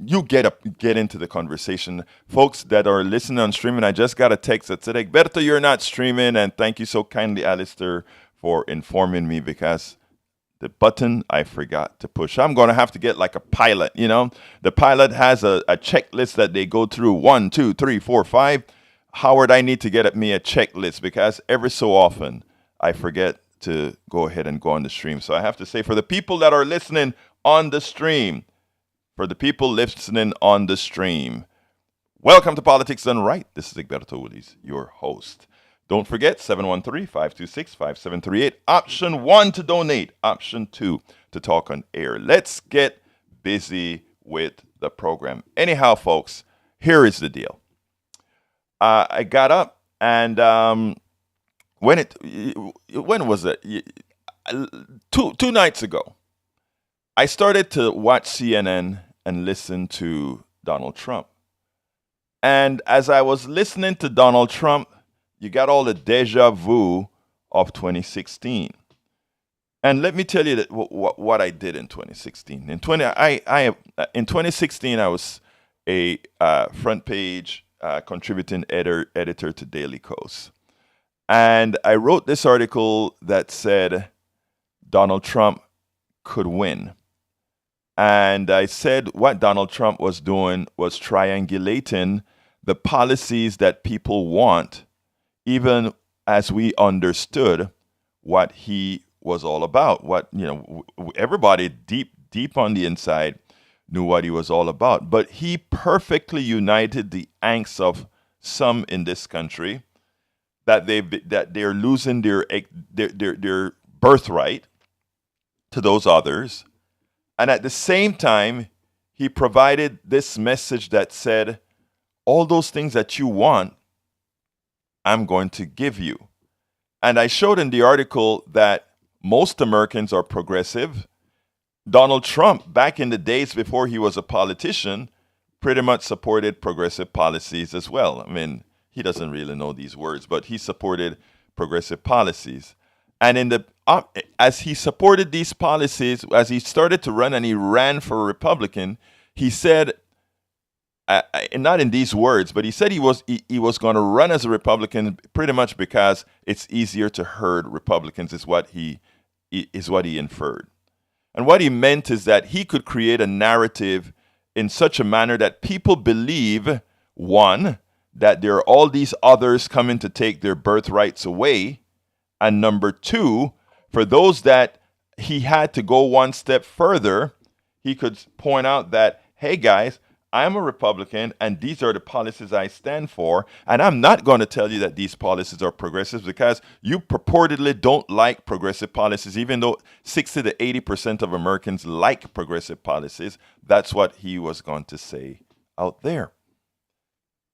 you get into the conversation. Folks that are listening on streaming, I just got a text that said, Egberto, you're not streaming. And thank you so kindly, Alistair, for informing me because the button I forgot to push. I'm going to have to get like a pilot, you know? The pilot has a checklist that they go through 1, 2, 3, 4, 5. Howard, I need to get me a checklist because every so often I forget to go ahead and go on the stream. So I have to say, for the people that are listening on the stream, welcome to Politics Done Right. This is Egberto Willies, your host. Don't forget, 713-526-5738. Option 1 to donate. Option 2 to talk on air. Let's get busy with the program. Anyhow, folks, here is the deal. I got up and when was it? Two nights ago, I started to watch CNN and listen to Donald Trump. And as I was listening to Donald Trump, you got all the deja vu of 2016. And let me tell you that what I did in 2016. In 2016, I was a front page contributing editor to Daily Kos. And I wrote this article that said Donald Trump could win. And I said what Donald Trump was doing was triangulating the policies that people want, even as we understood what he was all about. Everybody deep on the inside knew what he was all about. But he perfectly united the angst of some in this country that they're losing their birthright to those others. And at the same time, he provided this message that said, all those things that you want, I'm going to give you. And I showed in the article that most Americans are progressive. Donald Trump, back in the days before he was a politician, pretty much supported progressive policies as well. I mean, he doesn't really know these words, but he supported progressive policies. And as he supported these policies, as he started to run and he ran for a Republican, he said, not in these words, but he said he was going to run as a Republican pretty much because it's easier to herd Republicans is what he inferred. And what he meant is that he could create a narrative in such a manner that people believe, one, that there are all these others coming to take their birthrights away, and number two, for those that he had to go one step further, he could point out that, hey guys, I'm a Republican and these are the policies I stand for. And I'm not going to tell you that these policies are progressive because you purportedly don't like progressive policies, even though 60 to 80% of Americans like progressive policies. That's what he was going to say out there.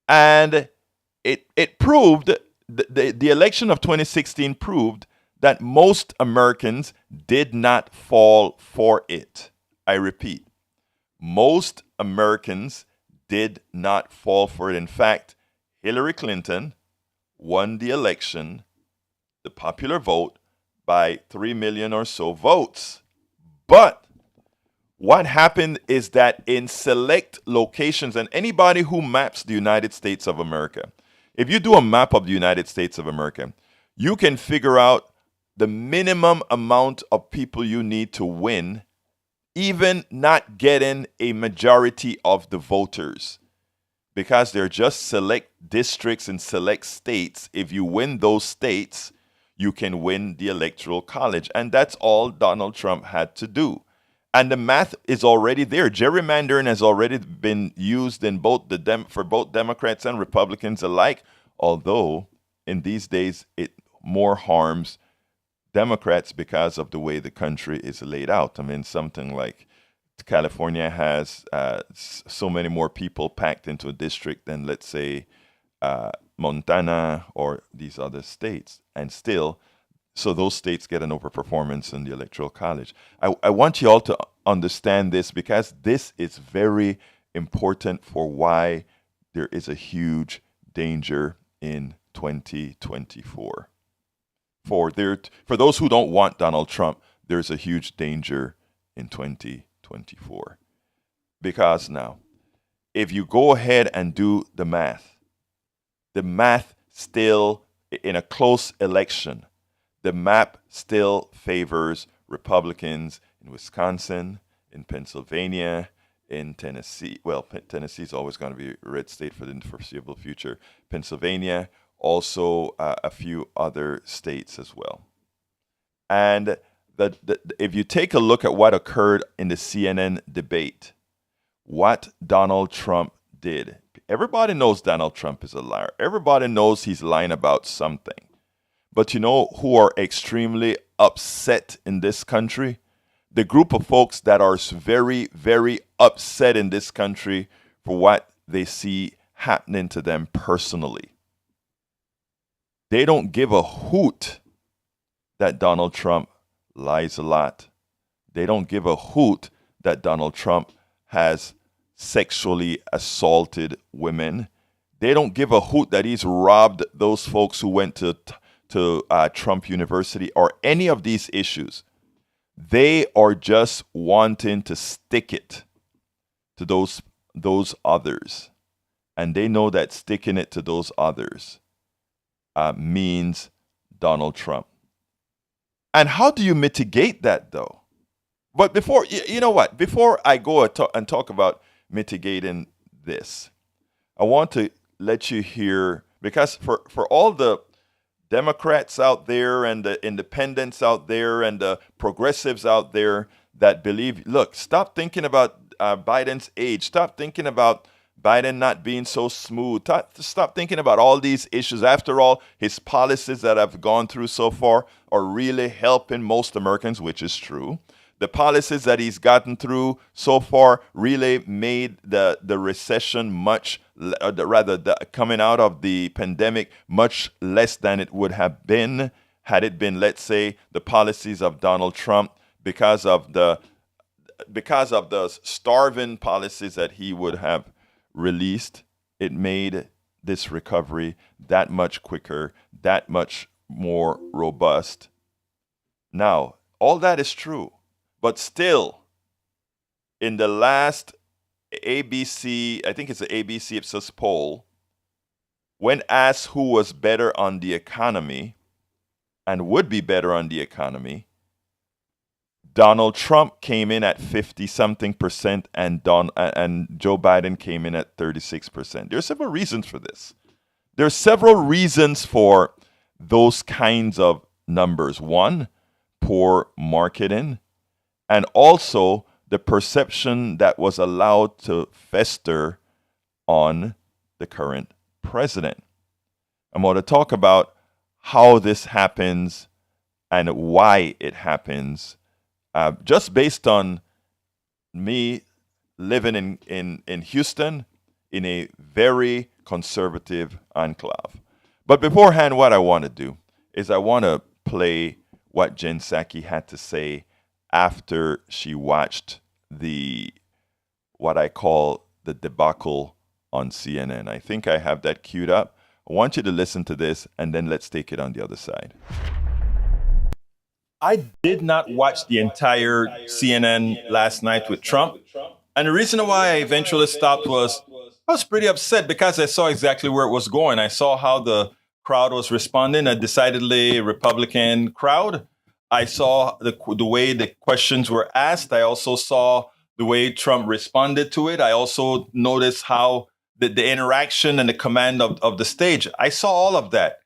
And it proved, the election of 2016 proved that most Americans did not fall for it. I repeat, most Americans did not fall for it. In fact, Hillary Clinton won the election, the popular vote, by 3 million or so votes. But what happened is that in select locations, and anybody who maps the United States of America, if you do a map of the United States of America, you can figure out the minimum amount of people you need to win, even not getting a majority of the voters, because they're just select districts and select states. If you win those states, you can win the Electoral College. And that's all Donald Trump had to do. And the math is already there. Gerrymandering has already been used in for both Democrats and Republicans alike, although in these days it more harms Democrats because of the way the country is laid out. I mean, something like California has so many more people packed into a district than, let's say, Montana or these other states. And still, so those states get an overperformance in the Electoral College. I want you all to understand this because this is very important for why there is a huge danger in 2024. For those who don't want Donald Trump, there's a huge danger in 2024. Because now, if you go ahead and do the math still, in a close election, the map still favors Republicans in Wisconsin, in Pennsylvania, in Tennessee. Well, Tennessee is always going to be a red state for the foreseeable future. Pennsylvania, also a few other states as well. And if you take a look at what occurred in the CNN debate, what Donald Trump did, everybody knows Donald Trump is a liar. Everybody knows he's lying about something. But you know who are extremely upset in this country? The group of folks that are very, very upset in this country for what they see happening to them personally. They don't give a hoot that Donald Trump lies a lot. They don't give a hoot that Donald Trump has sexually assaulted women. They don't give a hoot that he's robbed those folks who went to Trump University or any of these issues. They are just wanting to stick it to those others. And they know that sticking it to those others means Donald Trump. And how do you mitigate that, though? But before, you know what? Before I go and talk about mitigating this, I want to let you hear, because for all the Democrats out there and the independents out there and the progressives out there that believe, look, stop thinking about Biden's age. Stop thinking about Biden not being so smooth. Stop thinking about all these issues. After all, his policies that have gone through so far are really helping most Americans, which is true. The policies that he's gotten through so far really made the recession coming out of the pandemic much less than it would have been had it been, let's say, the policies of Donald Trump, because of the starving policies that he would have released. It made this recovery that much quicker, that much more robust. Now, all that is true. But still, in the last ABC, I think it's the ABC Ipsos poll, when asked who was better on the economy and would be better on the economy, Donald Trump came in at 50-something% and Joe Biden came in at 36%. There are several reasons for this. There are several reasons for those kinds of numbers. One, poor marketing. And also the perception that was allowed to fester on the current president. I'm going to talk about how this happens and why it happens, just based on me living in Houston in a very conservative enclave. But beforehand, what I want to do is I want to play what Jen Psaki had to say after she watched what I call the debacle on CNN. I think I have that queued up. I want you to listen to this, and then let's take it on the other side. I did not watch the entire CNN last night with Trump. And the reason why I eventually stopped was I was pretty upset because I saw exactly where it was going. I saw how the crowd was responding, a decidedly Republican crowd. I saw the way the questions were asked. I also saw the way Trump responded to it. I also noticed how the interaction and the command of the stage. I saw all of that.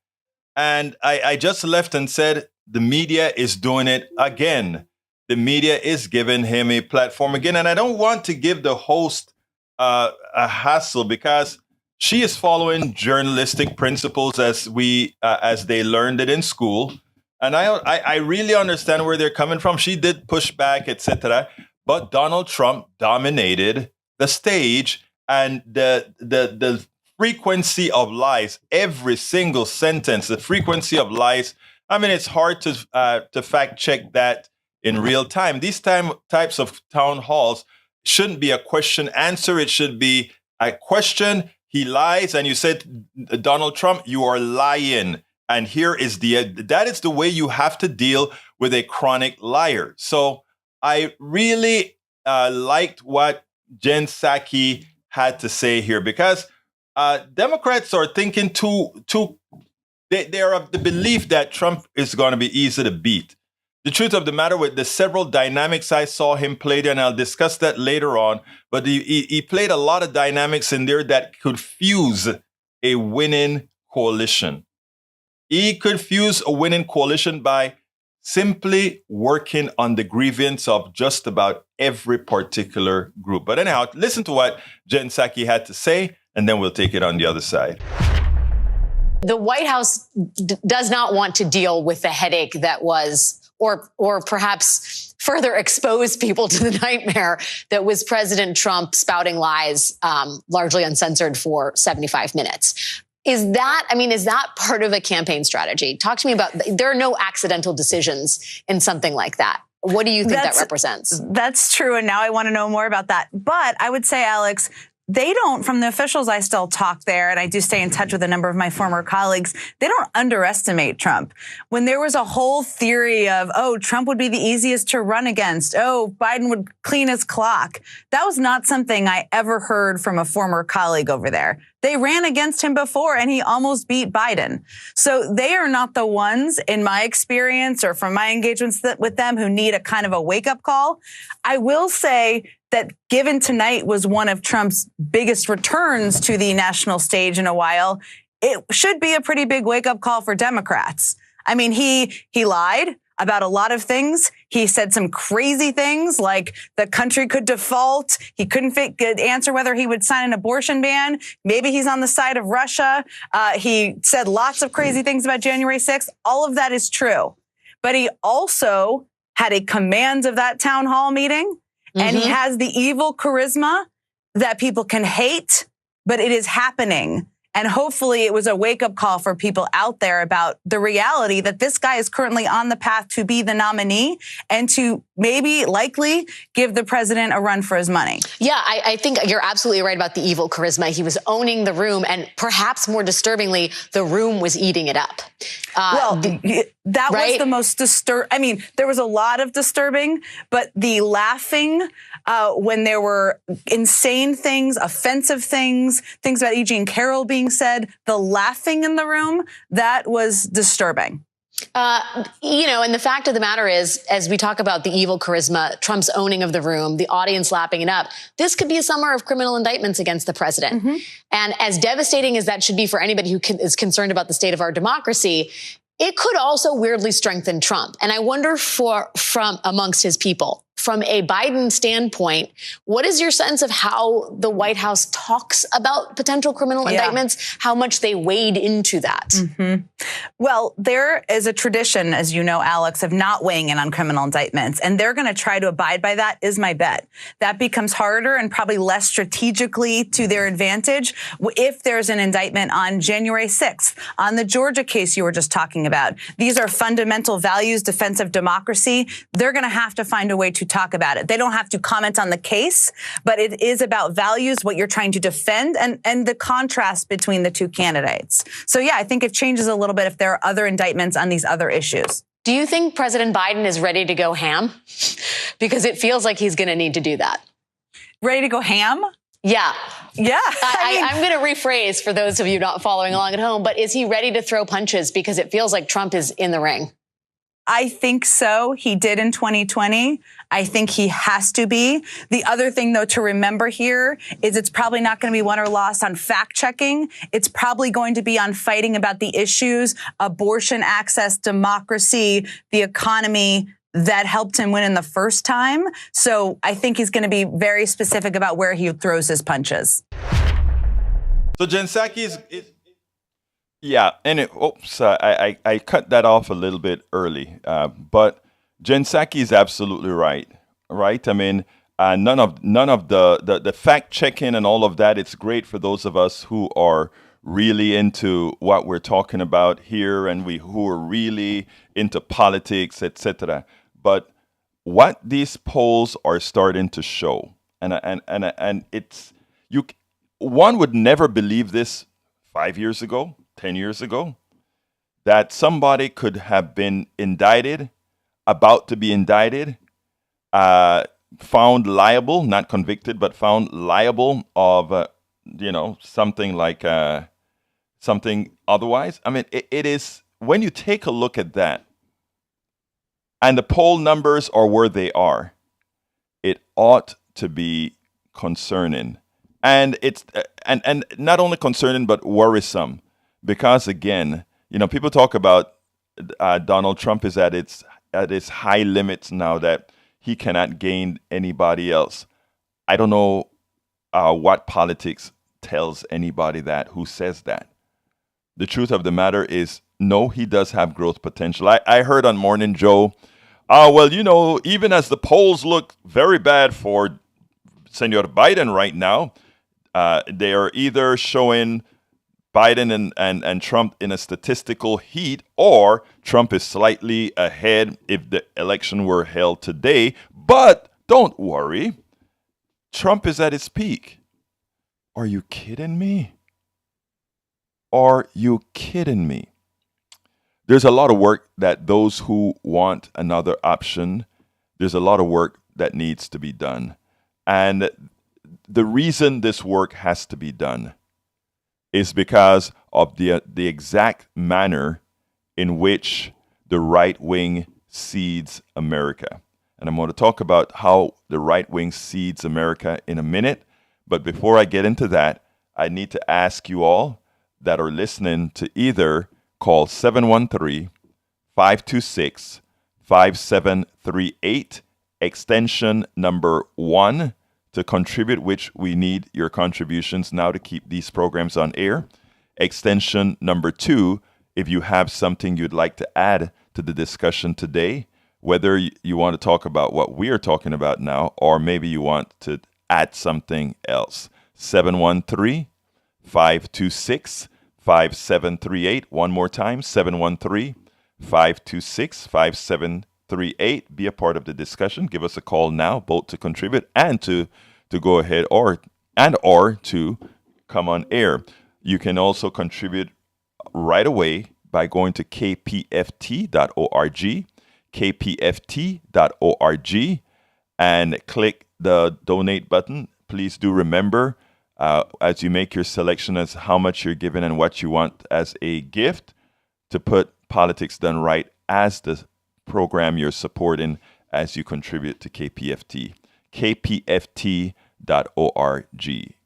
And I just left and said, the media is doing it again. The media is giving him a platform again. And I don't want to give the host a hassle because she is following journalistic principles as they learned it in school. And I really understand where they're coming from. She did push back, etc. But Donald Trump dominated the stage, and the frequency of lies, every single sentence, the frequency of lies. I mean, it's hard to fact check that in real time. These types of town halls shouldn't be a question answer. It should be a question. He lies, and you said, Donald Trump, you are lying. And here is that is the way you have to deal with a chronic liar. So I really liked what Jen Psaki had to say here, because Democrats are thinking they are of the belief that Trump is going to be easy to beat. The truth of the matter, with the several dynamics I saw him play there, and I'll discuss that later on, but he played a lot of dynamics in there that could fuse a winning coalition. He could fuse a winning coalition by simply working on the grievance of just about every particular group. But anyhow, listen to what Jen Psaki had to say, and then we'll take it on the other side. The White House does not want to deal with the headache that was, or perhaps further expose people to the nightmare that was President Trump spouting lies, largely uncensored, for 75 minutes. Is that part of a campaign strategy? Talk to me about, there are no accidental decisions in something like that. What do you think that represents? That's true. And now I want to know more about that. But I would say, Alex, they don't, from the officials I still talk there, and I do stay in touch with a number of my former colleagues, they don't underestimate Trump. When there was a whole theory of, Trump would be the easiest to run against, Biden would clean his clock, that was not something I ever heard from a former colleague over there. They ran against him before, and he almost beat Biden. So they are not the ones, in my experience or from my engagements with them, who need a kind of a wake-up call. I will say that given tonight was one of Trump's biggest returns to the national stage in a while, it should be a pretty big wake-up call for Democrats. I mean, he lied about a lot of things. He said some crazy things like the country could default. He couldn't answer whether he would sign an abortion ban. Maybe he's on the side of Russia. He said lots of crazy things about January 6th. All of that is true. But he also had a command of that town hall meeting. And he has the evil charisma that people can hate, but it is happening. And hopefully it was a wake-up call for people out there about the reality that this guy is currently on the path to be the nominee and to likely give the president a run for his money. Yeah, I think you're absolutely right about the evil charisma. He was owning the room, and perhaps more disturbingly, the room was eating it up. That right? was the most disturbing. I mean, there was a lot of disturbing, but the laughing when there were insane things, offensive things, things about E.G. and Carroll being said, the laughing in the room, that was disturbing. And the fact of the matter is, as we talk about the evil charisma, Trump's owning of the room, the audience lapping it up, this could be a summer of criminal indictments against the president. And as devastating as that should be for anybody who is concerned about the state of our democracy, it could also weirdly strengthen Trump. And I wonder from amongst his people, from a Biden standpoint, what is your sense of how the White House talks about potential criminal indictments, how much they wade into that? Well, there is a tradition, as you know, Alex, of not weighing in on criminal indictments, and they're going to try to abide by that, is my bet. That becomes harder and probably less strategically to their advantage if there's an indictment on January 6th, on the Georgia case you were just talking about. These are fundamental values, defense of democracy. They're going to have to find a way to talk about it. They don't have to comment on the case, but it is about values, what you're trying to defend, and the contrast between the two candidates. So yeah, I think it changes a little bit if there are other indictments on these other issues. Do you think President Biden is ready to go ham? Because it feels like he's going to need to do that. Ready to go ham? Yeah. Yeah. I'm going to rephrase for those of you not following along at home, but is he ready to throw punches? Because it feels like Trump is in the ring. I think so. He did in 2020. I think he has to be. The other thing, though, to remember here is it's probably not going to be won or lost on fact checking. It's probably going to be on fighting about the issues, abortion access, democracy, the economy that helped him win in the first time. So I think he's going to be very specific about where he throws his punches. So Jen Psaki is yeah, and I cut that off a little bit early, but Jen Psaki is absolutely right. I mean, none of the fact checking and all of that. It's great for those of us who are really into what we're talking about here, and who are really into politics, etc. But what these polls are starting to show, and it's one would never believe this 5 years ago. 10 years ago, that somebody could have been indicted, about to be indicted, found liable, not convicted, but found liable of, something like something otherwise. I mean, it is, when you take a look at that, and the poll numbers are where they are, it ought to be concerning. And it's and not only concerning but worrisome, because again, people talk about Donald Trump is at its high limits now, that he cannot gain anybody else. I don't know what politics tells anybody that, who says that. The truth of the matter is, no, he does have growth potential. I heard on Morning Joe, even as the polls look very bad for Senor Biden right now, they are either showing Biden and Trump in a statistical heat, or Trump is slightly ahead if the election were held today. But don't worry, Trump is at his peak. Are you kidding me? Are you kidding me? There's a lot of work that those who want another option, there's a lot of work that needs to be done. And the reason this work has to be done is because of the exact manner in which the right wing seeds America. And I'm going to talk about how the right wing seeds America in a minute. But before I get into that, I need to ask you all that are listening to either call 713-526-5738, extension number 1, to contribute, which we need your contributions now to keep these programs on air. Extension number 2, if you have something you'd like to add to the discussion today, whether you want to talk about what we are talking about now, or maybe you want to add something else. 713-526-5738. One more time, 713-526-5738. Be a part of the discussion. Give us a call now, both to contribute and to go ahead or to come on air. You can also contribute right away by going to kpft.org, kpft.org, and click the donate button. Please do remember, as you make your selection as how much you're giving and what you want as a gift, to put Politics Done Right as the program you're supporting as you contribute to KPFT. kpft.org,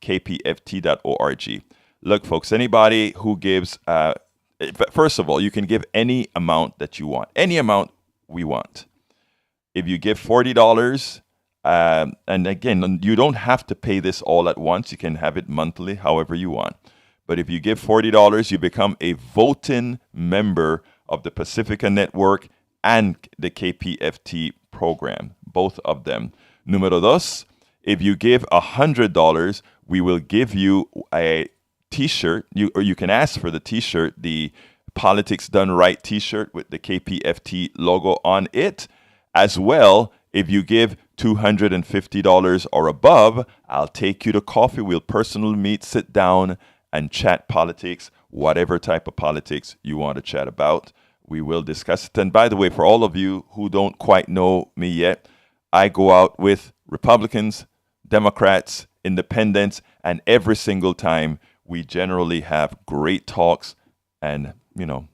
kpft.org. Look, folks, anybody who gives, first of all, you can give any amount that you want, any amount we want. If you give $40, and again, you don't have to pay this all at once. You can have it monthly, however you want. But if you give $40, you become a voting member of the Pacifica Network and the KPFT program, both of them. Número dos, if you give $100, we will give you a T-shirt, or you can ask for the T-shirt, the Politics Done Right T-shirt with the KPFT logo on it. As well, if you give $250 or above, I'll take you to coffee. We'll personally meet, sit down, and chat politics, whatever type of politics you want to chat about. We will discuss it. And by the way, for all of you who don't quite know me yet, I go out with Republicans, Democrats, Independents, and every single time we generally have great talks. And, no,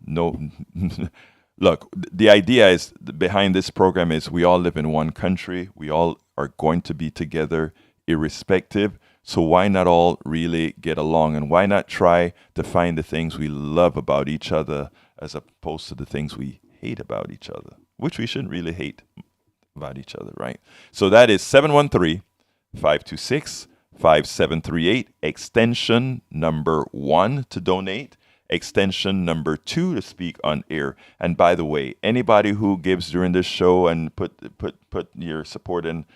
look, the idea is behind this program is we all live in one country. We all are going to be together irrespective. So why not all really get along, and why not try to find the things we love about each other as opposed to the things we hate about each other, which we shouldn't really hate about each other, right? So that is 713-526-5738, extension number 1 to donate, extension number 2 to speak on air. And by the way, anybody who gives during this show and put your support in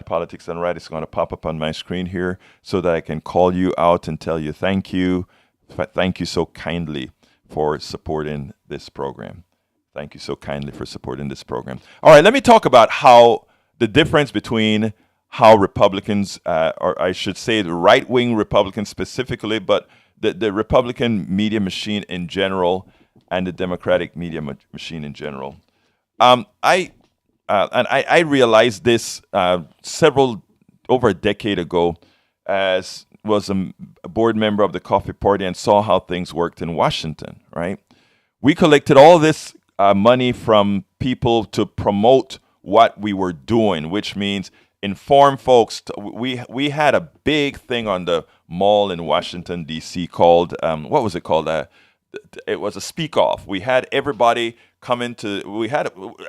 Politics Done Right, it's going to pop up on my screen here so that I can call you out and tell you thank you. Thank you so kindly for supporting this program. Thank you so kindly for supporting this program. All right, let me talk about how the difference between how Republicans, or I should say the right-wing Republicans specifically, but the Republican media machine in general and the Democratic media machine in general. and I realized this over a decade ago, as was a board member of the Coffee Party and saw how things worked in Washington, right? We collected all this money from people to promote what we were doing, which means inform folks. We had a big thing on the mall in Washington, D.C. called, what was it called? It was a speak off. We had everybody come into,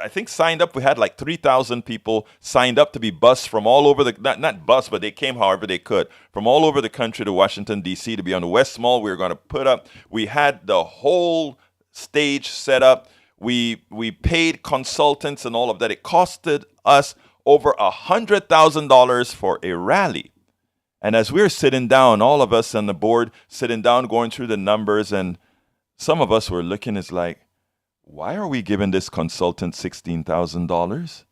I think signed up, we had like 3,000 people signed up to be bused from all over not bused, but they came however they could, from all over the country to Washington, D.C. to be on the West Mall. We were going to we had the whole stage set up. We paid consultants and all of that. It costed us over $100,000 for a rally. And as we were sitting down, all of us on the board sitting down, going through the numbers, and some of us were looking, it's like, why are we giving this consultant $16,000?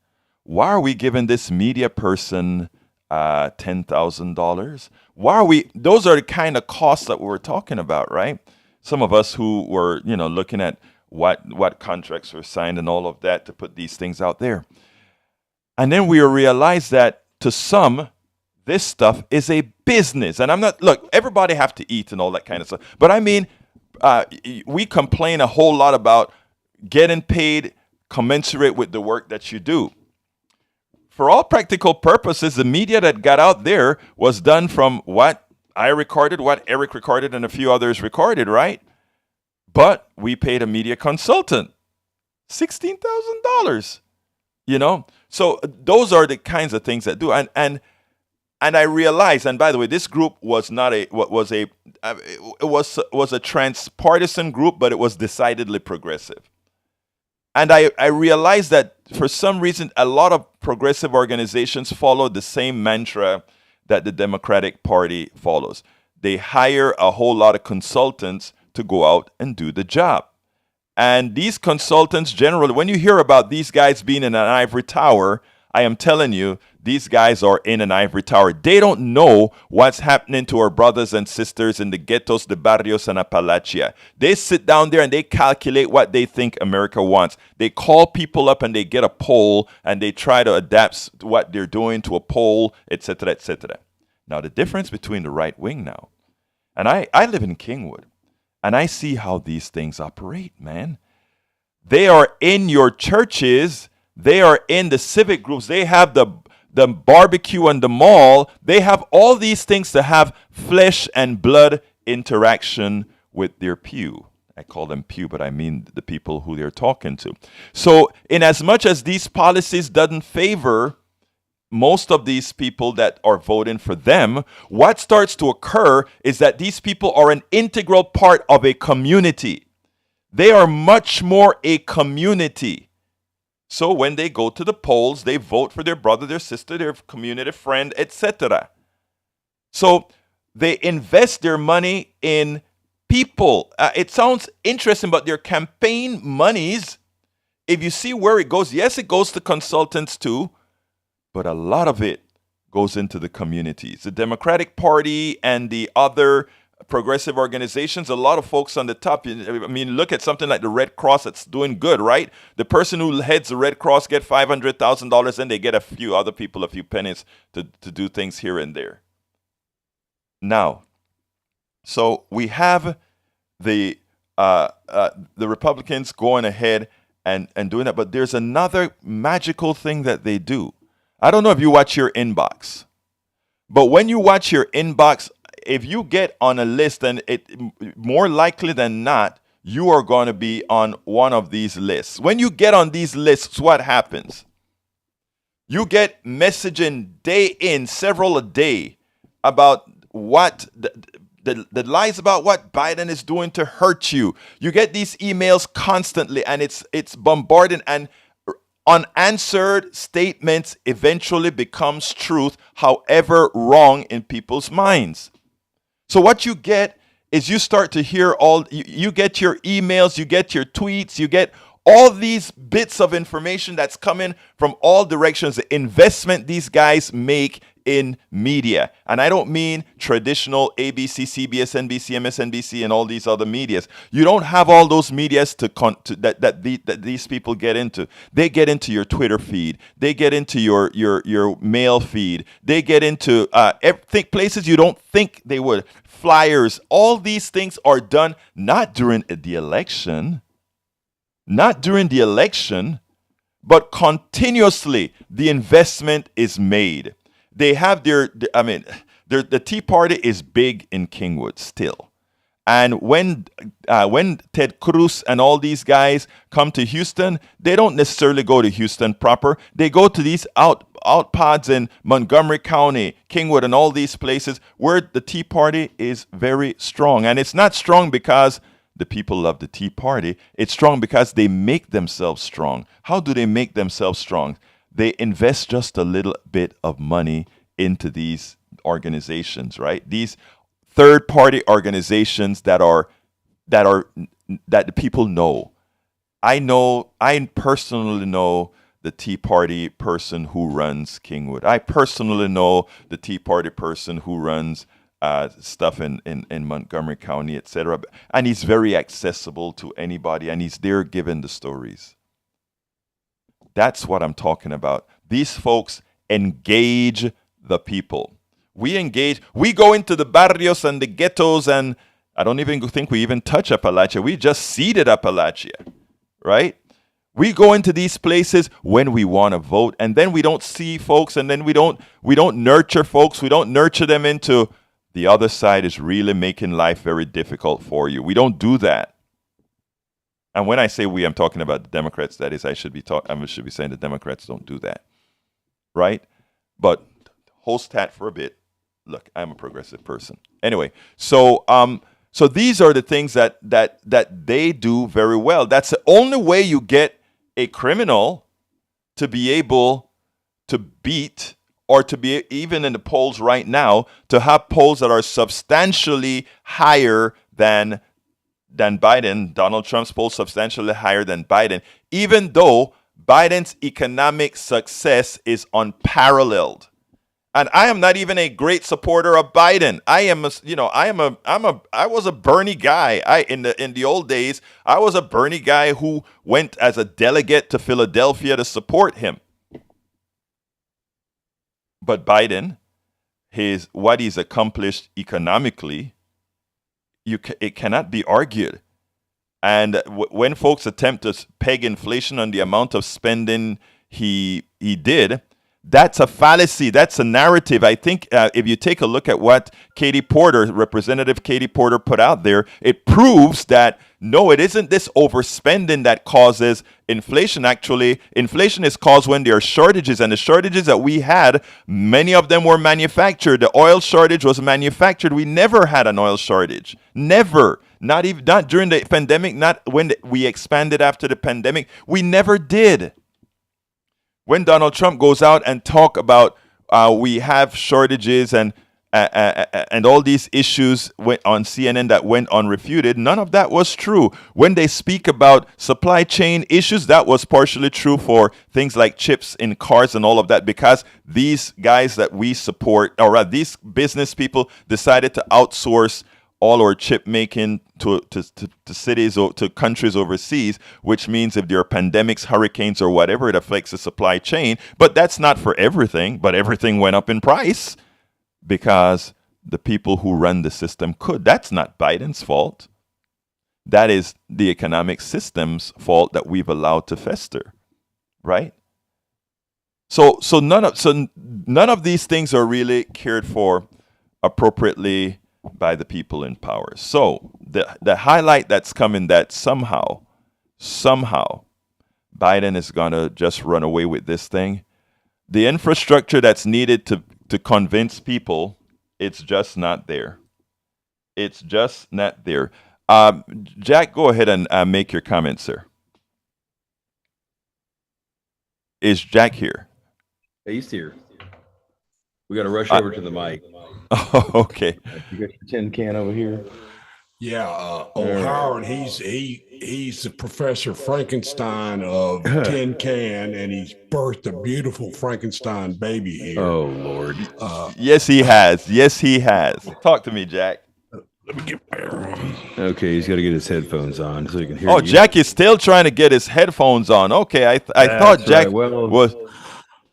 Why are we giving this media person $10,000? Why are we? Those are the kind of costs that we were talking about, right? Some of us who were, looking at what contracts were signed and all of that to put these things out there. And then we realized that to some, this stuff is a business. And look, everybody have to eat and all that kind of stuff. But I mean, we complain a whole lot about getting paid commensurate with the work that you do. For all practical purposes, the media that got out there was done from what I recorded, what Eric recorded, and a few others recorded, right? But we paid a media consultant $16,000, So those are the kinds of things that do. And I realized, and by the way, this group was not it was a transpartisan group, but it was decidedly progressive. And I realized that for some reason, a lot of progressive organizations follow the same mantra that the Democratic Party follows. They hire a whole lot of consultants to go out and do the job. And these consultants generally, when you hear about these guys being in an ivory tower, I am telling you, these guys are in an ivory tower. They don't know what's happening to our brothers and sisters in the ghettos, the barrios, and Appalachia. They sit down there and they calculate what they think America wants. They call people up and they get a poll and they try to adapt what they're doing to a poll, etc., etc. Now, the difference between the right wing now, and I live in Kingwood, and I see how these things operate, man. They are in your churches. They are in the civic groups. They have the barbecue and the mall. They have all these things to have flesh and blood interaction with their pew. I call them pew, but I mean the people who they're talking to. So in as much as these policies doesn't favor most of these people that are voting for them, what starts to occur is that these people are an integral part of a community. They are much more a community. So when they go to the polls, they vote for their brother, their sister, their community friend, etc. So they invest their money in people. It sounds interesting, but their campaign monies, if you see where it goes, yes, it goes to consultants too, but a lot of it goes into the communities. The Democratic Party and the other progressive organizations, a lot of folks on the top. I mean, look at something like the Red Cross that's doing good, right? The person who heads the Red Cross get $500,000 and they get a few other people a few pennies to do things here and there. Now, so we have the Republicans going ahead and doing that, but there's another magical thing that they do. I don't know if you watch your inbox, but when you watch your inbox, if you get on a list, then it more likely than not, you are going to be on one of these lists. When you get on these lists, what happens? You get messaging day in, several a day, about what the lies about what Biden is doing to hurt you. You get these emails constantly, and it's bombarding, and unanswered statements eventually becomes truth, however wrong in people's minds. So what you get is you start to hear you get your emails, you get your tweets, you get all these bits of information that's coming from all directions. The investment these guys make in media. And I don't mean traditional ABC, CBS, NBC, MSNBC, and all these other medias. You don't have all those medias that these people get into. They get into your Twitter feed. They get into your mail feed. They get into places you don't think they would. Flyers. All these things are done not during the election. Not during the election, but continuously the investment is made. They have the Tea Party is big in Kingwood still. And when Ted Cruz and all these guys come to Houston, they don't necessarily go to Houston proper. They go to these outpods in Montgomery County, Kingwood, and all these places where the Tea Party is very strong. And it's not strong because the people love the Tea Party. It's strong because they make themselves strong. How do they make themselves strong? They invest just a little bit of money into these organizations, right? These third-party organizations that the people know. I personally know the Tea Party person who runs Kingwood. I personally know the Tea Party person who runs stuff in Montgomery County, etc. And he's very accessible to anybody, and he's there giving the stories. That's what I'm talking about. These folks engage the people. We go into the barrios and the ghettos, and I don't even think we even touch Appalachia. We just seeded Appalachia, right? We go into these places when we want to vote, and then we don't see folks, and then we don't nurture folks. We don't nurture them into the other side is really making life very difficult for you. We don't do that. And when I say we, I'm talking about the Democrats. That is, I should be saying the Democrats don't do that, right? But hold stat for a bit. Look, I'm a progressive person. Anyway, so these are the things that they do very well. That's the only way you get a criminal to be able to beat, or to be even in the polls right now, to have polls that are substantially higher than Biden. Donald Trump's polls substantially higher than Biden, even though Biden's economic success is unparalleled. And I am not even a great supporter of Biden. I was a Bernie guy. In the old days, I was a Bernie guy who went as a delegate to Philadelphia to support him. But Biden, what he's accomplished economically, it cannot be argued. And when folks attempt to peg inflation on the amount of spending he did, that's a fallacy. That's a narrative. I think if you take a look at what Representative Katie Porter put out there, it proves that no, it isn't this overspending that causes inflation. Actually, inflation is caused when there are shortages, and the shortages that we had, many of them were manufactured. The oil shortage was manufactured. We never had an oil shortage. Never. Not during the pandemic, not when we expanded after the pandemic. We never did. When Donald Trump goes out and talk about we have shortages and all these issues on CNN that went unrefuted, none of that was true. When they speak about supply chain issues, that was partially true for things like chips in cars and all of that, because these guys that we support, or these business people, decided to outsource all our chip making to cities or to countries overseas, which means if there are pandemics, hurricanes, or whatever, it affects the supply chain. But that's not for everything. But everything went up in price because the people who run the system could. That's not Biden's fault. That is the economic system's fault that we've allowed to fester, right? So none of these things are really cared for appropriately by the people in power. So the highlight that's coming, that somehow Biden is going to just run away with this thing. The infrastructure that's needed to convince people, it's just not there. It's just not there. Jack, go ahead and make your comment, sir. Is Jack here? He's here. We got to rush over to the mic. Okay. You got your tin can over here. Yeah, Howard, he's he's the Professor Frankenstein of Tin Can, and he's birthed a beautiful Frankenstein baby here. Oh, Lord. Yes, he has. Yes, he has. Talk to me, Jack. Let me get there. Okay, he's got to get his headphones on so he can hear Oh, you. Jack is still trying to get his headphones on. Okay, I thought That's Jack right. Well, was.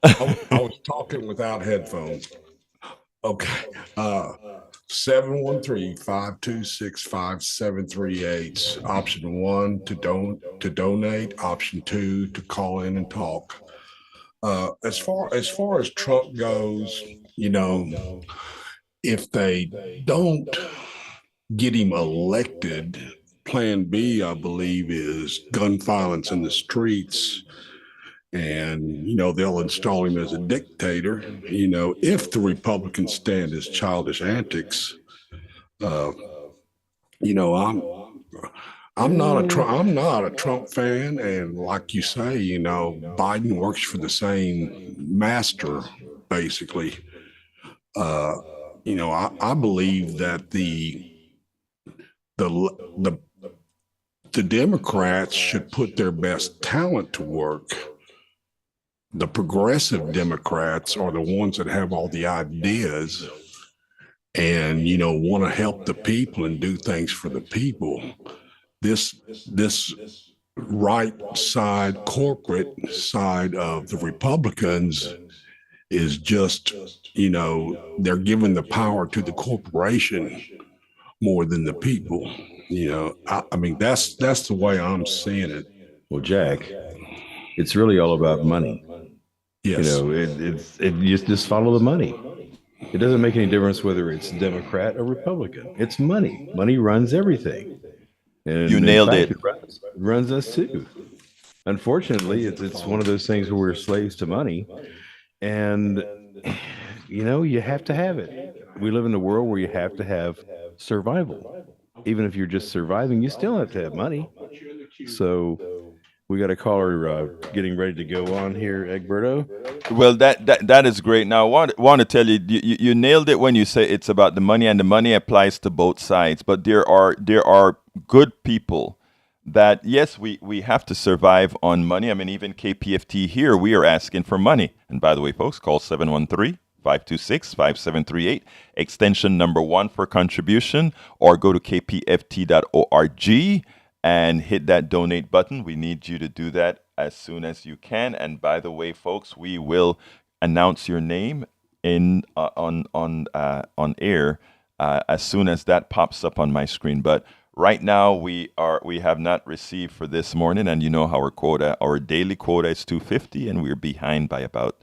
I was talking without headphones. Okay. 713-526-5738. Option 1 to donate. Option 2 to call in and talk. As far as Trump goes, if they don't get him elected, Plan B, I believe, is gun violence in the streets. And, they'll install him as a dictator. If the Republicans stand his childish antics, I'm not a Trump fan. And like you say, Biden works for the same master, basically. I believe that the Democrats should put their best talent to work. The progressive Democrats are the ones that have all the ideas and want to help the people and do things for the people. This right side, corporate side of the Republicans is just, they're giving the power to the corporation more than the people. I mean, that's the way I'm seeing it. well, Jack, it's really all about money. Yes. You just follow the money. It doesn't make any difference whether it's Democrat or Republican. It's money. Money runs everything. And You in nailed fact, it. it runs us too. Unfortunately, it's one of those things where we're slaves to money. And, you have to have it. We live in a world where you have to have survival. Even if you're just surviving, you still have to have money. So we got a caller getting ready to go on here, Egberto. Well, that is great. Now, I want to tell you, you nailed it when you say it's about the money, and the money applies to both sides. But there are good people that, yes, we have to survive on money. I mean, even KPFT here, we are asking for money. And by the way, folks, call 713-526-5738, extension number 1 for contribution, or go to kpft.org and hit that donate button. We need you to do that as soon as you can. And by the way, folks, we will announce your name on air as soon as that pops up on my screen. But right now, we have not received for this morning, and our daily quota is 250, and we're behind by about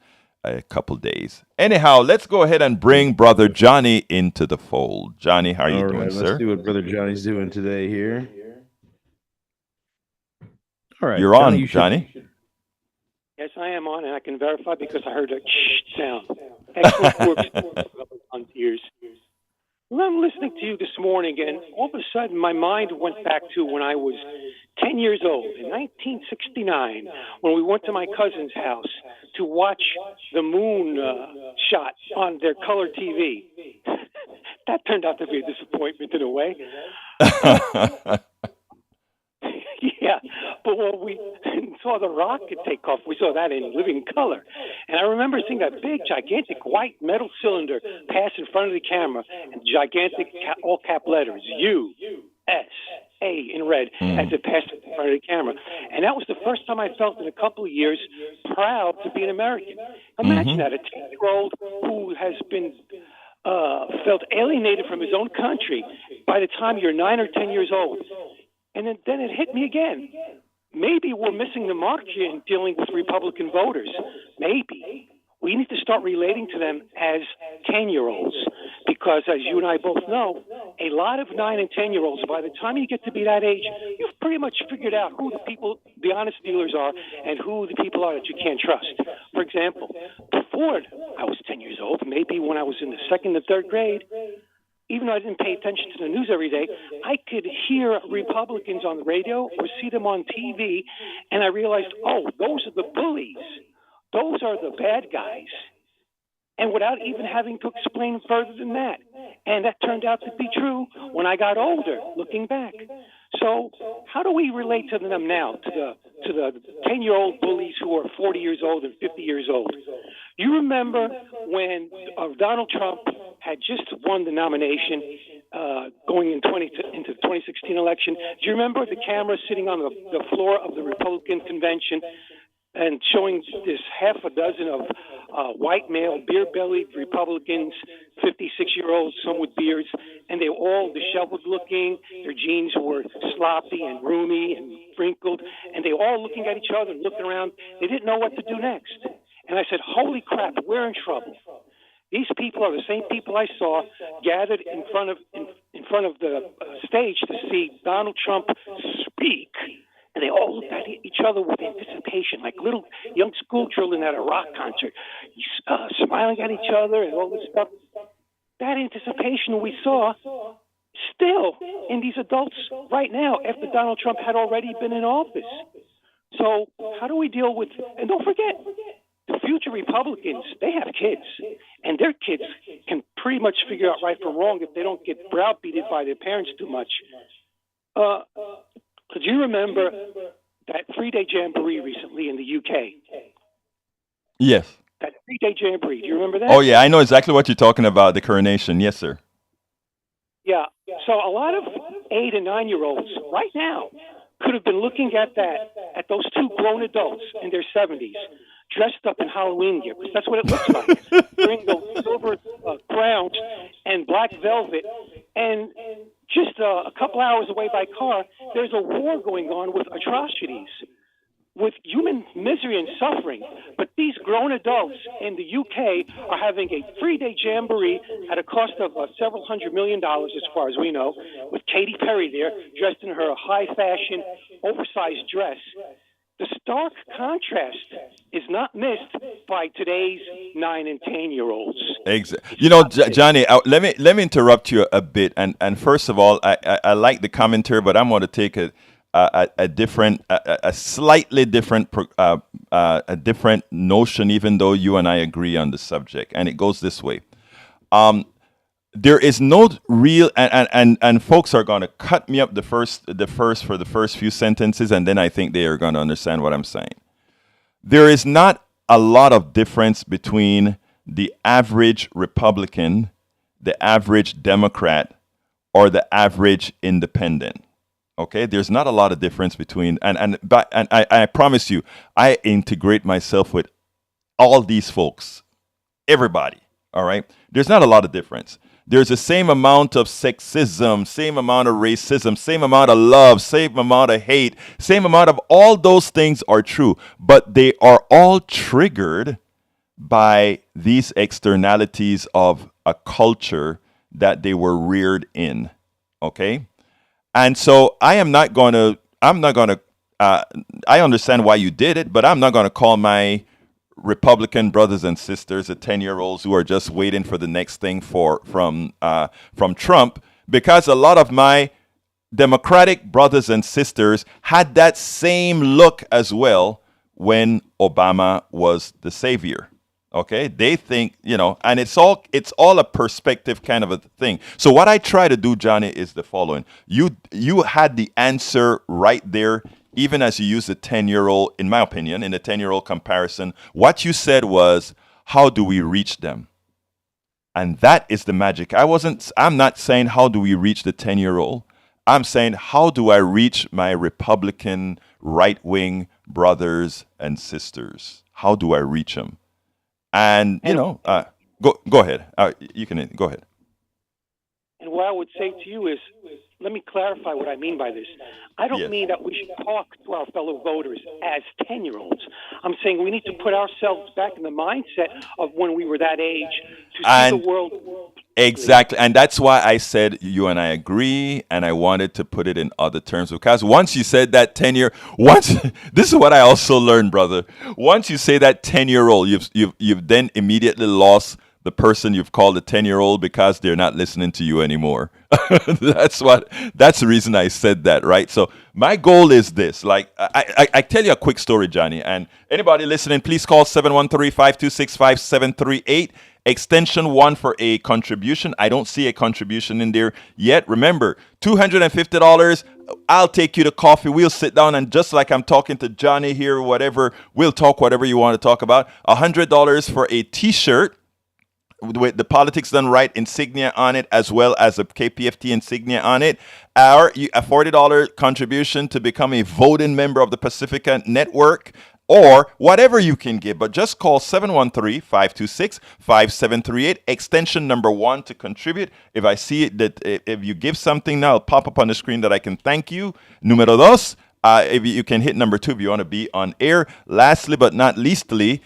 a couple days. Anyhow, let's go ahead and bring Brother Johnny into the fold. Johnny, how are you doing, sir? Let's see what Brother Johnny's doing today here. All right, You're Johnny, on, Johnny. Yes, I am on, and I can verify because I heard a sound. Excellent work on years. Well, I'm listening to you this morning, and all of a sudden my mind went back to when I was 10 years old, in 1969, when we went to my cousin's house to watch the moon shot on their color TV. That turned out to be a disappointment in a way. Yeah, but when we saw the rocket take off, we saw that in living color. And I remember seeing that big, gigantic white metal cylinder pass in front of the camera, and gigantic all-cap letters, USA in red, as it passed in front of the camera. And that was the first time I felt in a couple of years proud to be an American. Imagine that, a 10-year-old who has been felt alienated from his own country by the time you're 9 or 10 years old. And then it hit me again. Maybe we're missing the mark here in dealing with Republican voters. Maybe. We need to start relating to them as 10-year-olds. Because as you and I both know, a lot of 9 and 10-year-olds, by the time you get to be that age, you've pretty much figured out who the honest dealers are, and who the people are that you can't trust. For example, before I was 10 years old, maybe when I was in the 2nd or 3rd grade, even though I didn't pay attention to the news every day, I could hear Republicans on the radio or see them on TV, and I realized, oh, those are the bullies. Those are the bad guys. And without even having to explain further than that. And that turned out to be true when I got older, looking back. So how do we relate to them now, to the 10-year-old bullies who are 40 years old and 50 years old? You remember when Donald Trump had just won the nomination going into the 2016 election? Do you remember the camera sitting on the floor of the Republican convention and showing this half a dozen of white male, beer-bellied Republicans, 56-year-olds, some with beards, and they were all disheveled looking. Their jeans were sloppy and roomy and wrinkled, and they were all looking at each other and looking around. They didn't know what to do next. And I said, holy crap, we're in trouble. These people are the same people I saw gathered in front of the stage to see Donald Trump speak. And they all looked at each other with anticipation, like little young school children at a rock concert, smiling at each other and all this stuff. That anticipation we saw still in these adults right now after Donald Trump had already been in office. So how do we deal with, and don't forget, the future Republicans, they have kids, and their kids can pretty much figure out right from wrong if they don't get browbeaten by their parents too much. Could you remember that 3-day jamboree recently in the UK? Yes. That 3-day jamboree. Do you remember that? Oh, yeah. I know exactly what you're talking about, the coronation. Yes, sir. Yeah. So a lot of 8 and 9-year-olds right now could have been looking at those two grown adults in their 70s dressed up in Halloween gear, because that's what it looks like, wearing the silver crowns and black velvet. And just a couple hours away by car, there's a war going on with atrocities, with human misery and suffering. But these grown adults in the UK are having a 3-day jamboree at a cost of several $100 million, as far as we know, with Katy Perry there, dressed in her high-fashion, oversized dress. The stark contrast is not missed by today's 9 and 10-year-olds. Exactly. You know, Johnny, let me interrupt you a bit. And first of all, I like the commentary, but I'm going to take a slightly different notion, even though you and I agree on the subject. And it goes this way. There is no real, and folks are going to cut me up the first few sentences, and then I think they are going to understand what I'm saying. There is not a lot of difference between the average Republican, the average Democrat, or the average independent. Okay, there's not a lot of difference between, and I promise you, I integrate myself with all these folks, everybody. All right, there's not a lot of difference. There's the same amount of sexism, same amount of racism, same amount of love, same amount of hate, same amount of all those things are true, but they are all triggered by these externalities of a culture that they were reared in. Okay? And so I understand why you did it, but I'm not going to call my Republican brothers and sisters, the 10-year-olds who are just waiting for the next thing from Trump, because a lot of my Democratic brothers and sisters had that same look as well when Obama was the savior. Okay, they think, and it's all a perspective kind of a thing. So what I try to do, Johnny, is the following. You had the answer right there. Even as you use the 10-year-old, in my opinion, in the 10-year-old comparison, what you said was, how do we reach them? And that is the magic. I'm not saying how do we reach the 10-year-old. I'm saying how do I reach my Republican right-wing brothers and sisters? How do I reach them? And, go ahead. You can go ahead. And what I would say to you is, let me clarify what I mean by this. I don't mean that we should talk to our fellow voters as 10-year-olds. I'm saying we need to put ourselves back in the mindset of when we were that age to see the world. Exactly. And that's why I said you and I agree, and I wanted to put it in other terms, because once you said that 10-year, this is what I also learned, brother. Once you say that 10-year-old, you've then immediately lost the person you've called a 10-year-old because they're not listening to you anymore. That's the reason I said that, right? So my goal is this. Like, I tell you a quick story, Johnny, and anybody listening, please call 713-526-5738, extension 1 for a contribution. I don't see a contribution in there yet. Remember, $250. I'll take you to coffee. We'll sit down, and just like I'm talking to Johnny here, whatever, we'll talk whatever you want to talk about. $100 for a T-shirt with the Politics Done Right insignia on it, as well as a KPFT insignia on it, or a $40 contribution to become a voting member of the Pacifica Network, or whatever you can give. But just call 713-526-5738, extension number 1 to contribute. If I see it, that if you give something now, it'll pop up on the screen that I can thank you. Numero dos, if you can hit number 2 if you want to be on air. Lastly, but not leastly,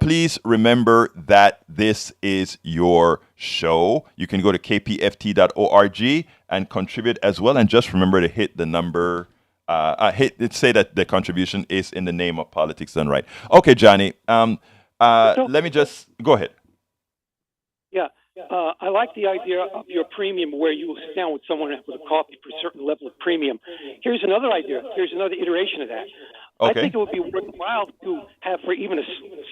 please remember that this is your show. You can go to kpft.org and contribute as well. And just remember to hit the number, say that the contribution is in the name of Politics Done Right. Okay, Johnny, let me just, go ahead. Yeah. I like the idea of your premium where you will sit down with someone with a coffee for a certain level of premium. Here's another idea. Here's another iteration of that. Okay. I think it would be worthwhile to have for even a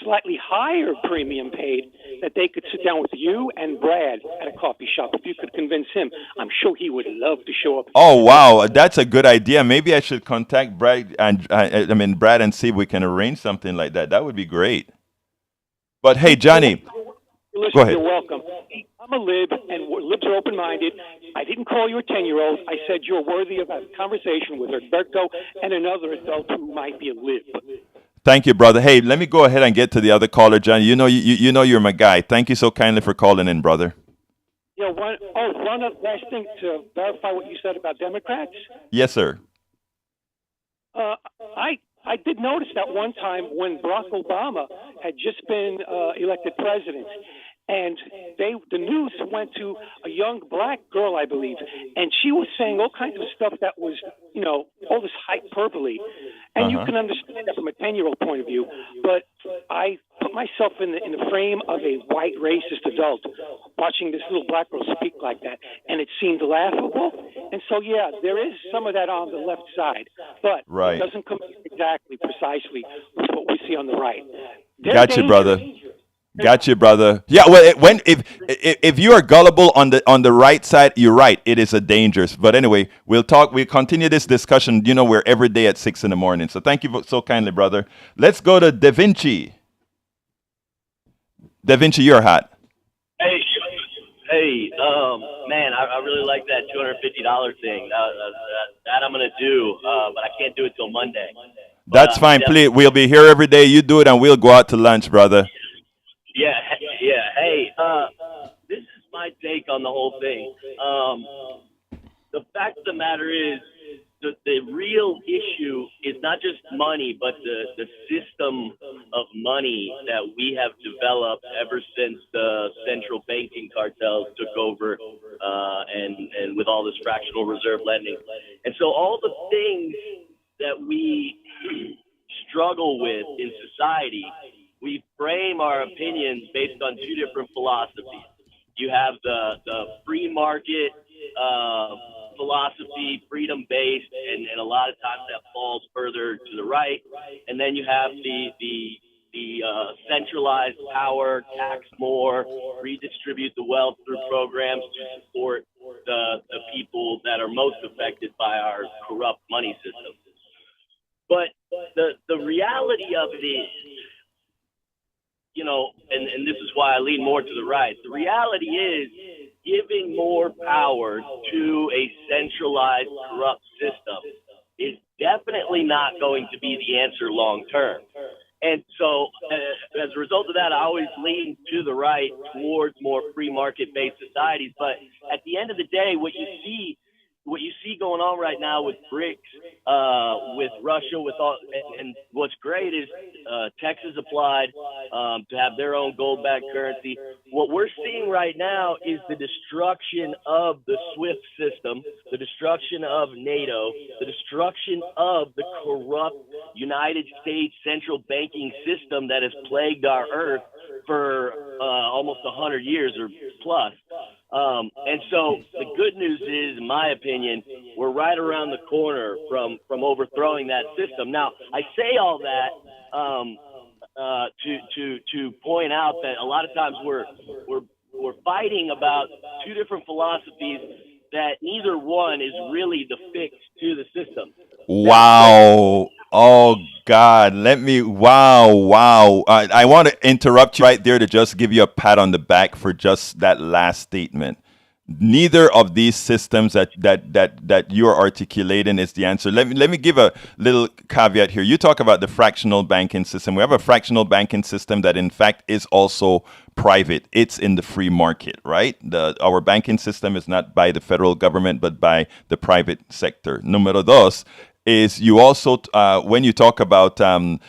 slightly higher premium paid that they could sit down with you and Brad at a coffee shop. If you could convince him, I'm sure he would love to show up. Oh, wow. That's a good idea. Maybe I should contact Brad and Brad and see if we can arrange something like that. That would be great. But hey, Johnny, Listen, go ahead. You're welcome. I'm a lib, and libs are open-minded. I didn't call you a 10-year-old. I said you're worthy of a conversation with Roberto and another adult who might be a lib. Thank you, brother. Hey, let me go ahead and get to the other caller, Johnny. You know you're my guy. Thank you so kindly for calling in, brother. You know, one last thing to verify what you said about Democrats. Yes, sir. I did notice that one time when Barack Obama had just been elected president, and the news went to a young black girl, I believe, and she was saying all kinds of stuff that was, all this hyperbole. And you can understand that from a 10-year-old point of view, but I put myself in the frame of a white racist adult watching this little black girl speak like that, and it seemed laughable. And so, yeah, there is some of that on the left side, but right. It doesn't come precisely with what we see on the right. Gotcha, brother. Gotcha, brother. Yeah, well, if you are gullible on the right side, you're right. It is a dangerous. But anyway, we'll continue this discussion. We're every day at 6 a.m. So thank you so kindly, brother. Let's go to Da Vinci. Da Vinci, you're hot. Hey, man, I really like that $250 thing. That I'm gonna do, but I can't do it till Monday. That's fine. Please, we'll be here every day. You do it, and we'll go out to lunch, brother. Yeah. Hey, this is my take on the whole thing. The fact of the matter is, the real issue is not just money, but the system of money that we have developed ever since the central banking cartels took over, and with all this fractional reserve lending. And so all the things that we struggle with in society, we frame our opinions based on two different philosophies. You have the free market philosophy, freedom-based, and a lot of times that falls further to the right. And then you have the centralized power, tax more, redistribute the wealth through programs to support the people that are most affected by our corrupt money system. But the reality of it is, and this is why I lean more to the right. The reality is giving more power to a centralized, corrupt system is definitely not going to be the answer long term. And so as a result of that, I always lean to the right towards more free market-based societies. But at the end of the day, what you see going on right now with BRICS, with Russia, with all, and what's great is Texas applied to have their own gold-backed currency. What we're seeing right now is the destruction of the SWIFT system, the destruction of NATO, the destruction of the corrupt United States central banking system that has plagued our earth for almost 100 years or plus. And so the good news is, in my opinion, we're right around the corner from overthrowing that system. Now, I say all that to point out that a lot of times we're fighting about two different philosophies that neither one is really the fix to the system. Wow. Oh God, wow. I want to interrupt you right there to just give you a pat on the back for just that last statement. Neither of these systems that you're articulating is the answer. Let me give a little caveat here. You talk about the fractional banking system. We have a fractional banking system that in fact is also private. It's in the free market, right? Our banking system is not by the federal government but by the private sector. Número dos is you also when you talk about the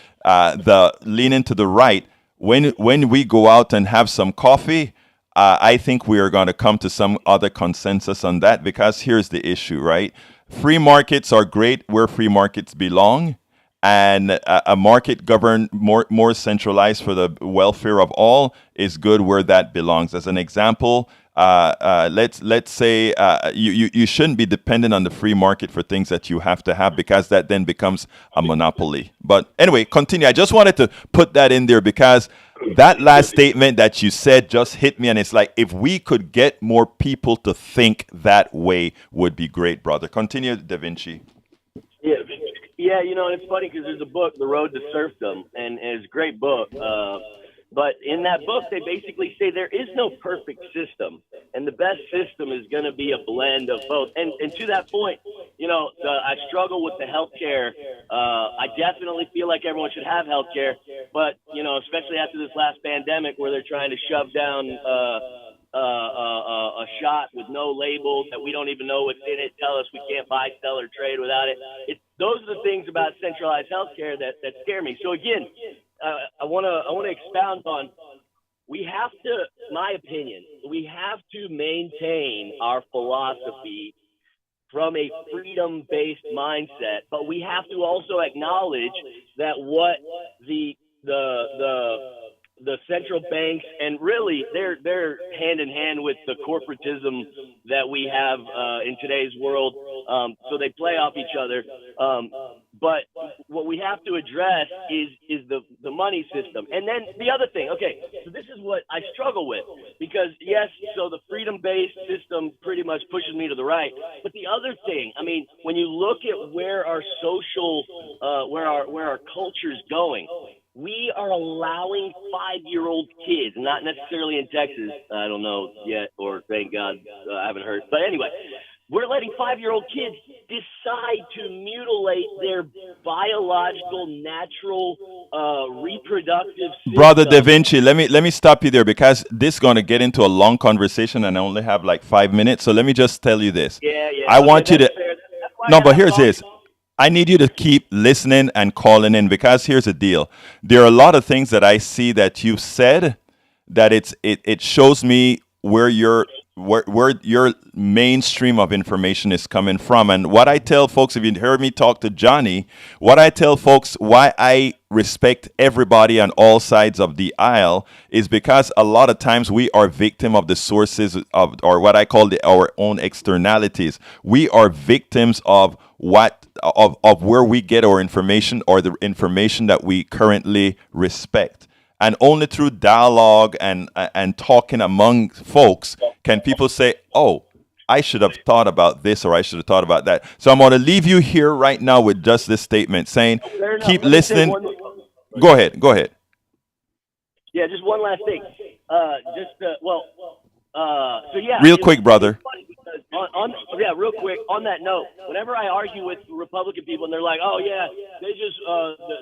leaning to the right, when we go out and have some coffee, I think we are going to come to some other consensus on that, because here's the issue, right? Free markets are great where free markets belong, and a market governed more centralized for the welfare of all is good where that belongs. As an example, let's say you shouldn't be dependent on the free market for things that you have to have, because that then becomes a monopoly. But anyway, continue. I just wanted to put that in there because that last statement that you said just hit me, and it's like, if we could get more people to think that way would be great, brother. Continue, Da Vinci. Yeah, and it's funny because there's a book, The Road to Serfdom, and it's a great book. But in that book, they basically say there is no perfect system, and the best system is going to be a blend of both. And to that point, I struggle with the healthcare. I definitely feel like everyone should have healthcare, but especially after this last pandemic, where they're trying to shove down a shot with no labels that we don't even know what's in it, tell us we can't buy, sell, or trade without it. Those are the things about centralized healthcare that scare me. So again, I want to expound on, we have to, my opinion, we have to maintain our philosophy from a freedom-based mindset, but we have to also acknowledge that what the central banks, and really they're hand in hand with the corporatism that we have in today's world, so they play off each other. But what we have to address is the money system. And then the other thing, okay, so this is what I struggle with, because yes, so the freedom-based system pretty much pushes me to the right. But the other thing, I mean, when you look at where our social, where our culture's going, we are allowing 5-year-old kids, not necessarily in Texas, I don't know yet, or thank God I haven't heard. But anyway, we're letting 5-year-old kids decide to mutilate their biological, natural, reproductive system. Brother Da Vinci, let me stop you there, because this is going to get into a long conversation and I only have like 5 minutes. So let me just tell you this. Yeah. I want you to... No, but here's this. I need you to keep listening and calling in, because here's the deal. There are a lot of things that I see that you said that it shows me where your mainstream of information is coming from. And what I tell folks, if you heard me talk to Johnny, what I tell folks why I respect everybody on all sides of the aisle is because a lot of times we are victim of the sources of, or what I call our own externalities. We are victims of of where we get our information, or the information that we currently respect. And only through dialogue and talking among folks can people say, oh, I should have thought about this, or I should have thought about that. So I'm going to leave you here right now with just this statement saying, keep listening. Go ahead. Yeah, just one last thing. So yeah. Real quick, brother. Real quick, on that note, whenever I argue with Republican people and they're like, oh yeah, they just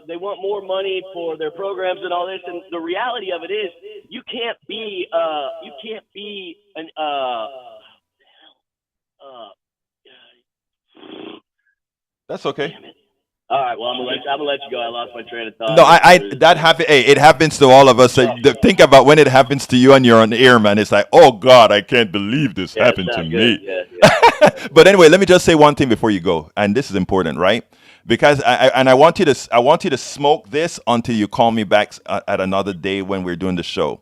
they want more money for their programs and all this, and the reality of it is you can't be an that's okay. All right, well, I'm gonna let you go. I lost my train of thought. No, that happen. Hey, it happens to all of us. Think about when it happens to you and you're on the air, man. It's like, oh God, I can't believe this happened to me. Yeah. But anyway, let me just say one thing before you go, and this is important, right? because I want you to smoke this until you call me back at another day when we're doing the show.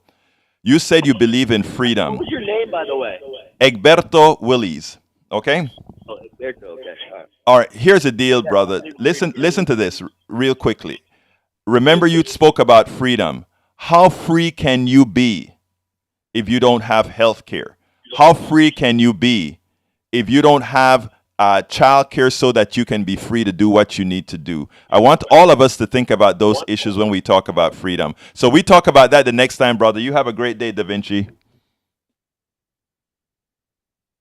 You said you believe in freedom. What was your name, by the way? Egberto Willies. Okay. Oh, Egberto. Okay. All right. All right. Here's the deal, brother. Listen to this real quickly. Remember, you spoke about freedom. How free can you be if you don't have health care? How free can you be if you don't have child care so that you can be free to do what you need to do? I want all of us to think about those issues when we talk about freedom. So we talk about that the next time, brother. You have a great day, Da Vinci.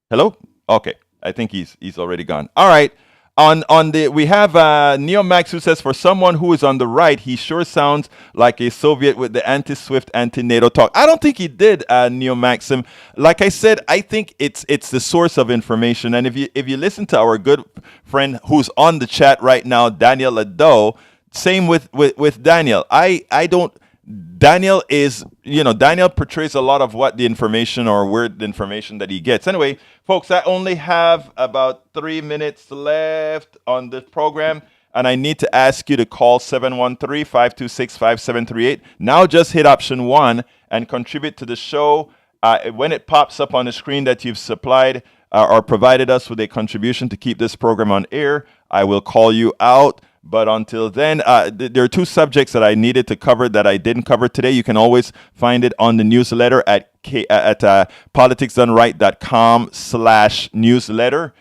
Hello? Okay. I think he's already gone. All right. We have Neo Max who says, for someone who is on the right, he sure sounds like a Soviet with the anti-Swift, anti-NATO talk. I don't think he did, Neo Maxim. Like I said, I think it's the source of information. And if you listen to our good friend who's on the chat right now, Daniel Ado, same with Daniel. Daniel portrays a lot of what the information or weird information that he gets. Anyway, folks, I only have about 3 minutes left on this program, and I need to ask you to call 713-526-5738. Now just hit option 1 and contribute to the show. When it pops up on the screen that you've supplied or provided us with a contribution to keep this program on air, I will call you out. But until then, there are 2 subjects that I needed to cover that I didn't cover today. You can always find it on the newsletter at politicsdoneright.com/newsletter.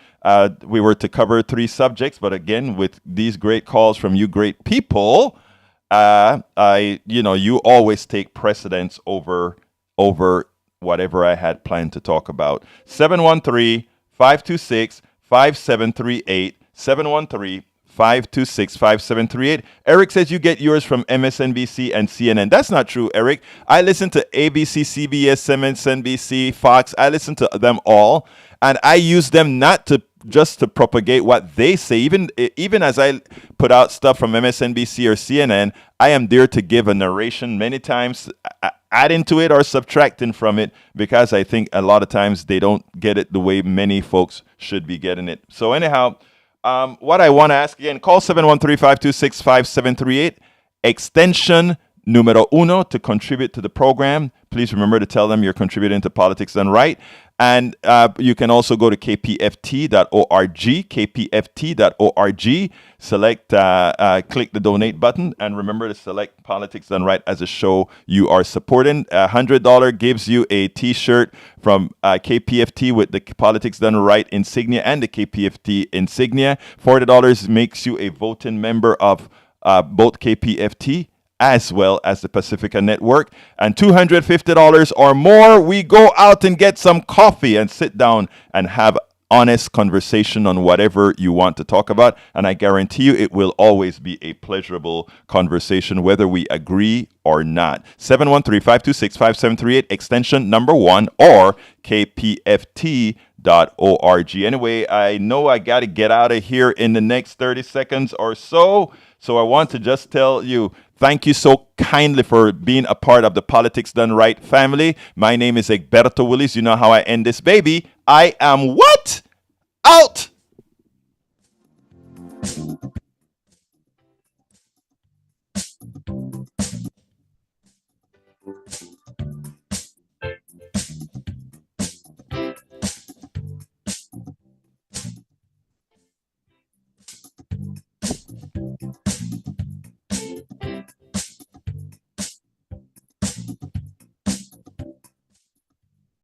We were to cover 3 subjects, but again, with these great calls from you great people, you always take precedence over whatever I had planned to talk about. 713-526-5738. 713-526-5738. Eric says you get yours from MSNBC and CNN. That's not true, Eric. I listen to ABC, CBS, MSNBC, Fox. I listen to them all, and I use them not just to propagate what they say. Even as I put out stuff from MSNBC or CNN, I am there to give a narration, many times adding to it or subtracting from it, because I think a lot of times they don't get it the way many folks should be getting it. So anyhow, what I want to ask again, call 713-526-5738, extension numero 1 to contribute to the program. Please remember to tell them you're contributing to Politics Done Right. And you can also go to kpft.org, kpft.org, select, click the donate button, and remember to select Politics Done Right as a show you are supporting. $100 gives you a T-shirt from KPFT with the Politics Done Right insignia and the KPFT insignia. $40 makes you a voting member of both KPFT as well as the Pacifica Network. And $250 or more, we go out and get some coffee and sit down and have honest conversation on whatever you want to talk about. And I guarantee you it will always be a pleasurable conversation, whether we agree or not. 713-526-5738, extension number 1, or kpft.org. Anyway, I know I got to get out of here in the next 30 seconds or so. So I want to just tell you, thank you so kindly for being a part of the Politics Done Right family. My name is Egberto Willies. You know how I end this, baby. I am what? Out!